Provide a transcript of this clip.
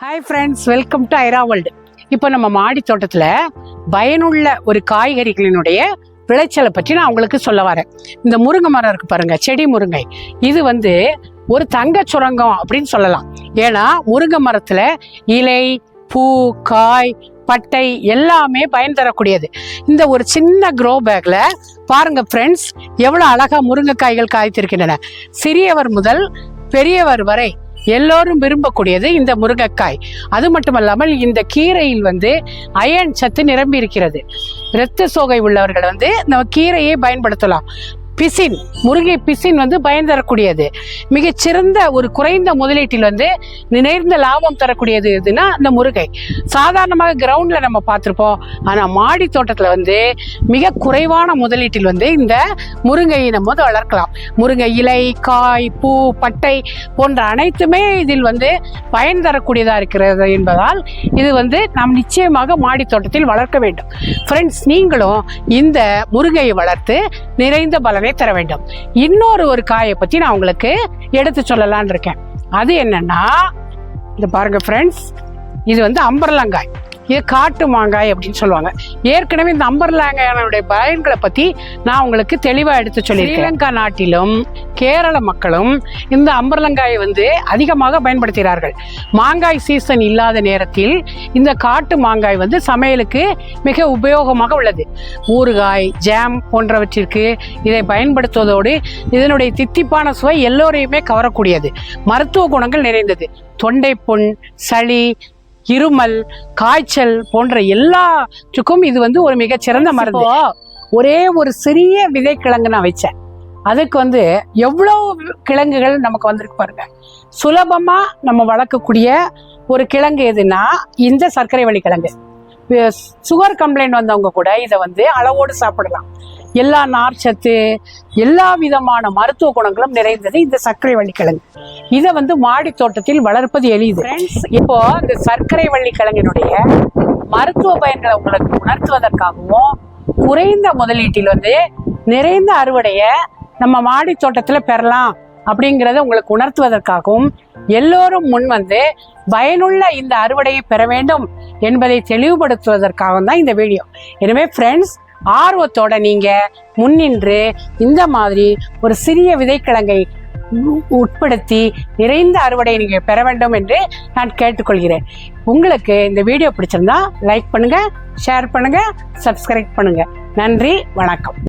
Hi friends, welcome to Airaa world. இப்போ நம்ம மாடி தோட்டத்தில் பயனுள்ள ஒரு காய்கறிகளினுடைய விளைச்சலை பற்றி நான் உங்களுக்கு சொல்ல வரேன். இந்த முருங்கை மரம் இருக்கு பாருங்க, செடி முருங்கை. இது ஒரு தங்க சுரங்கம் அப்படின்னு சொல்லலாம். ஏன்னா முருங்கை மரத்தில் இலை, பூ, காய், பட்டை எல்லாமே பயன் தரக்கூடியது. இந்த ஒரு சின்ன க்ரோ பேக்ல பாருங்க ஃப்ரெண்ட்ஸ், எவ்வளோ அழகா முருங்கைக்காய்கள் காய்த்திருக்கின்றன. சிறியவர் முதல் பெரியவர் வரை எல்லோரும் விரும்பக்கூடியது இந்த முருங்கைக்காய். அது மட்டுமல்லாமல் இந்த கீரையில் அயன் சத்து நிரம்பி இருக்கிறது. இரத்த சோகை உள்ளவர்கள் நம்ம கீரையை பயன்படுத்தலாம். பிசின், முருங்கை பிசின் பயன் தரக்கூடியது. மிகச்சிறந்த ஒரு குறைந்த முதலீட்டில் நிறைந்த லாபம் தரக்கூடியது எதுனா இந்த முருங்கை. சாதாரணமாக கிரவுண்ட்ல நம்ம பார்த்துருப்போம். ஆனால் மாடி தோட்டத்தில் மிக குறைவான முதலீட்டில் இந்த முருங்கையை நம்ம வளர்க்கலாம். முருங்கை இலை, காய், பூ, பட்டை போன்ற அனைத்துமே இதில் பயன் தரக்கூடியதாக இருக்கிறது என்பதால் இது நாம் நிச்சயமாக மாடி தோட்டத்தில் வளர்க்க வேண்டும். ஃப்ரெண்ட்ஸ், நீங்களும் இந்த முருங்கையை வளர்த்து நிறைந்த பலனை தர வேண்டும். இன்னொரு காயை பத்தி நான் உங்களுக்கு எடுத்து சொல்லலாம்னு இருக்கேன். அது என்னன்னா, இது பாருங்க ஃப்ரெண்ட்ஸ், இது அம்பர்லங்காய். இது காட்டு மாங்காய் அப்படின்னு சொல்லுவாங்க. ஏற்கனவே இந்த அம்பர்லாங்காயோட பயன்களை பத்தி நான் உங்களுக்கு தெளிவா எடுத்து சொல்லியிருக்கேன். ஸ்ரீலங்கா நாட்டிலும் கேரள மக்களும் இந்த அம்பர்லங்காயை அதிகமாக பயன்படுத்துகிறார்கள். மாங்காய் சீசன் இல்லாத நேரத்தில் இந்த காட்டு மாங்காய் சமையலுக்கு மிக உபயோகமாக உள்ளது. ஊறுகாய், ஜாம் போன்றவற்றிற்கு இதை பயன்படுத்துவதோடு இதனுடைய தித்திப்பான சுவை எல்லோரையுமே கவரக்கூடியது. மருத்துவ குணங்கள் நிறைந்தது. தொண்டை புண், சளி, இருமல், காய்ச்சல் போன்ற எல்லாத்துக்கும் இது ஒரு மிகச்சிறந்த மருந்து. ஒரே ஒரு சிறிய விதை கிழங்கு நான் வச்சேன். அதுக்கு எவ்வளவு கிழங்குகள் நமக்கு வந்திருக்கு பாருங்க. சுலபமா நம்ம வளர்க்கக்கூடிய ஒரு கிழங்கு எதுனா இந்த சர்க்கரை வள்ளி கிழங்கு. சுகர் கம்ப்ளைண்ட் வந்தவங்க கூட இதை அளவோடு சாப்பிடலாம். எல்லா நார்ச்சத்து, எல்லா விதமான மருத்துவ குணங்களும் நிறைந்தது இந்த சர்க்கரை வள்ளி கிழங்கு. இதை மாடி தோட்டத்தில் வளர்ப்பது எளிது. இப்போ இந்த சர்க்கரை வள்ளி கிழங்கினுடைய மருத்துவ பயன்களை உங்களுக்கு உணர்த்துவதற்காகவும் குறைந்த முதலீட்டில் நிறைந்த அறுவடையை நம்ம மாடி தோட்டத்துல பெறலாம் அப்படிங்கிறத உங்களுக்கு உணர்த்துவதற்காகவும் எல்லோரும் முன் பயனுள்ள இந்த அறுவடையை பெற வேண்டும் என்பதை தெளிவுபடுத்துவதற்காகவும் தான் இந்த வீடியோ. எனவே ஃப்ரெண்ட்ஸ், ஆர்வத்தோட நீங்க முன்னின்று இந்த மாதிரி ஒரு சிறிய விதைக்கிழங்கை உட்படுத்தி நிறைந்த அறுவடையை நீங்க பெற வேண்டும் என்று நான் கேட்டுக்கொள்கிறேன். உங்களுக்கு இந்த வீடியோ பிடிச்சிருந்தா லைக் பண்ணுங்க, ஷேர் பண்ணுங்க, சப்ஸ்கிரைப் பண்ணுங்க. நன்றி, வணக்கம்.